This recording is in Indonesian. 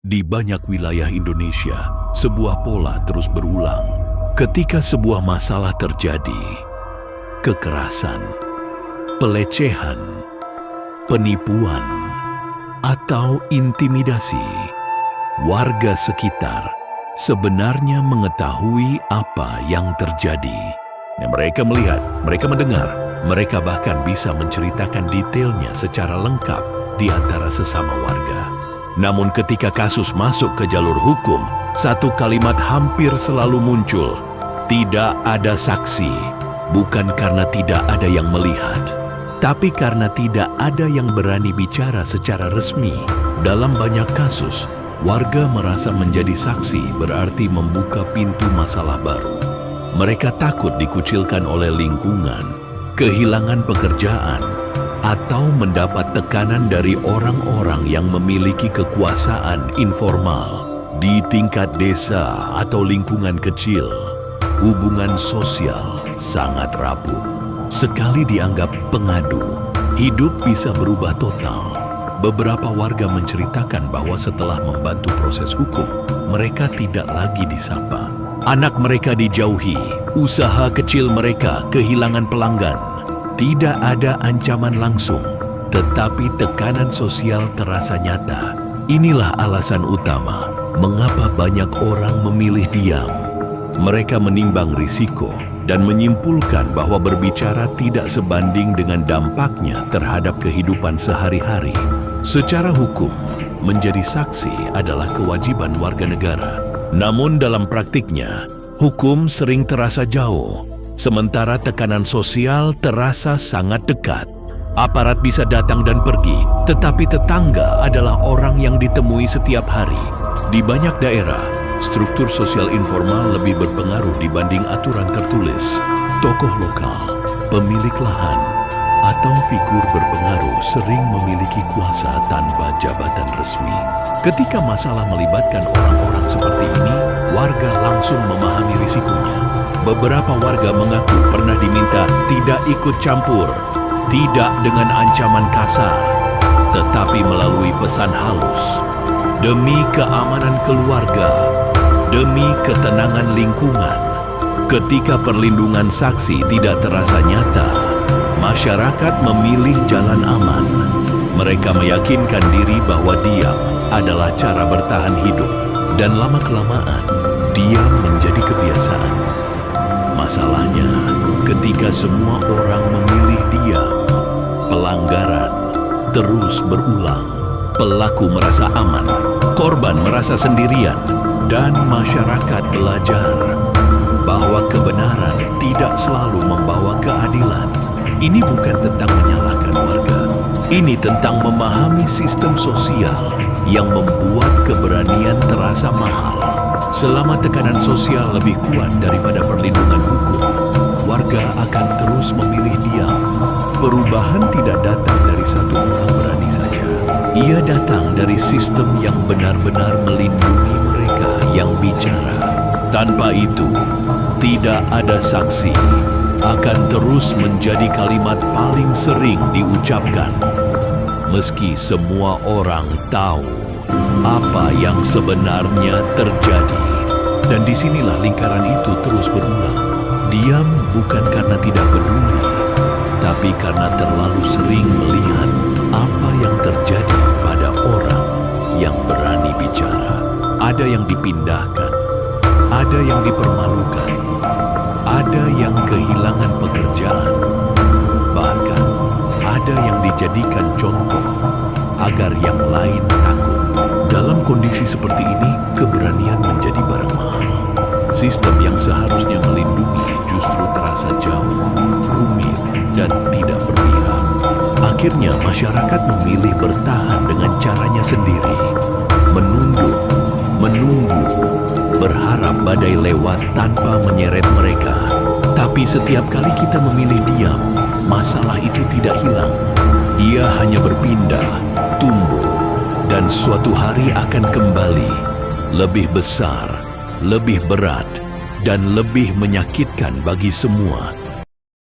Di banyak wilayah Indonesia, sebuah pola terus berulang. Ketika sebuah masalah terjadi, kekerasan, pelecehan, penipuan, atau intimidasi, warga sekitar sebenarnya mengetahui apa yang terjadi. Dan mereka melihat, mereka mendengar, mereka bahkan bisa menceritakan detailnya secara lengkap di antara sesama warga. Namun ketika kasus masuk ke jalur hukum, satu kalimat hampir selalu muncul. Tidak ada saksi, bukan karena tidak ada yang melihat, tapi karena tidak ada yang berani bicara secara resmi. Dalam banyak kasus, warga merasa menjadi saksi berarti membuka pintu masalah baru. Mereka takut dikucilkan oleh lingkungan, kehilangan pekerjaan, atau mendapat tekanan dari orang-orang yang memiliki kekuasaan informal. Di tingkat desa atau lingkungan kecil, hubungan sosial sangat rapuh. Sekali dianggap pengadu, hidup bisa berubah total. Beberapa warga menceritakan bahwa setelah membantu proses hukum, mereka tidak lagi disapa. Anak mereka dijauhi, usaha kecil mereka kehilangan pelanggan. Tidak ada ancaman langsung, tetapi tekanan sosial terasa nyata. Inilah alasan utama mengapa banyak orang memilih diam. Mereka menimbang risiko dan menyimpulkan bahwa berbicara tidak sebanding dengan dampaknya terhadap kehidupan sehari-hari. Secara hukum, menjadi saksi adalah kewajiban warga negara. Namun dalam praktiknya, hukum sering terasa jauh. Sementara tekanan sosial terasa sangat dekat. Aparat bisa datang dan pergi, tetapi tetangga adalah orang yang ditemui setiap hari. Di banyak daerah, struktur sosial informal lebih berpengaruh dibanding aturan tertulis. Tokoh lokal, pemilik lahan, atau figur berpengaruh sering memiliki kuasa tanpa jabatan resmi. Ketika masalah melibatkan orang-orang seperti ini, warga langsung memahami risikonya. Beberapa warga mengaku pernah diminta tidak ikut campur, tidak dengan ancaman kasar, tetapi melalui pesan halus. Demi keamanan keluarga, demi ketenangan lingkungan, ketika perlindungan saksi tidak terasa nyata, masyarakat memilih jalan aman. Mereka meyakinkan diri bahwa diam adalah cara bertahan hidup, dan lama-kelamaan, diam menjadi kebiasaan. Masalahnya, ketika semua orang memilih diam, pelanggaran terus berulang. Pelaku merasa aman, korban merasa sendirian, dan masyarakat belajar bahwa kebenaran tidak selalu membawa keadilan. Ini bukan tentang menyalahkan warga. Ini tentang memahami sistem sosial yang membuat keberanian terasa mahal. Selama tekanan sosial lebih kuat daripada perlindungan hukum, warga akan terus memilih diam. Perubahan tidak datang dari satu orang berani saja. Ia datang dari sistem yang benar-benar melindungi mereka yang bicara. Tanpa itu, tidak ada saksi akan terus menjadi kalimat paling sering diucapkan. Meski semua orang tahu apa yang sebenarnya terjadi. Dan disinilah lingkaran itu terus berulang. Diam bukan karena tidak peduli, tapi karena terlalu sering melihat apa yang terjadi pada orang yang berani bicara. Ada yang dipindahkan, ada yang dipermalukan, ada yang kehilangan pekerjaan, bahkan ada yang dijadikan contoh agar yang lain takut. Dalam kondisi seperti ini, keberanian menjadi barang mahal. Sistem yang seharusnya melindungi justru terasa jauh, rumit, dan tidak berpihak. Akhirnya masyarakat memilih bertahan dengan caranya sendiri. Menunduk, menunggu, berharap badai lewat tanpa menyeret mereka. Tapi setiap kali kita memilih diam, masalah itu tidak hilang. Ia hanya berpindah, tumbuh, dan suatu hari akan kembali, lebih besar, lebih berat, dan lebih menyakitkan bagi semua.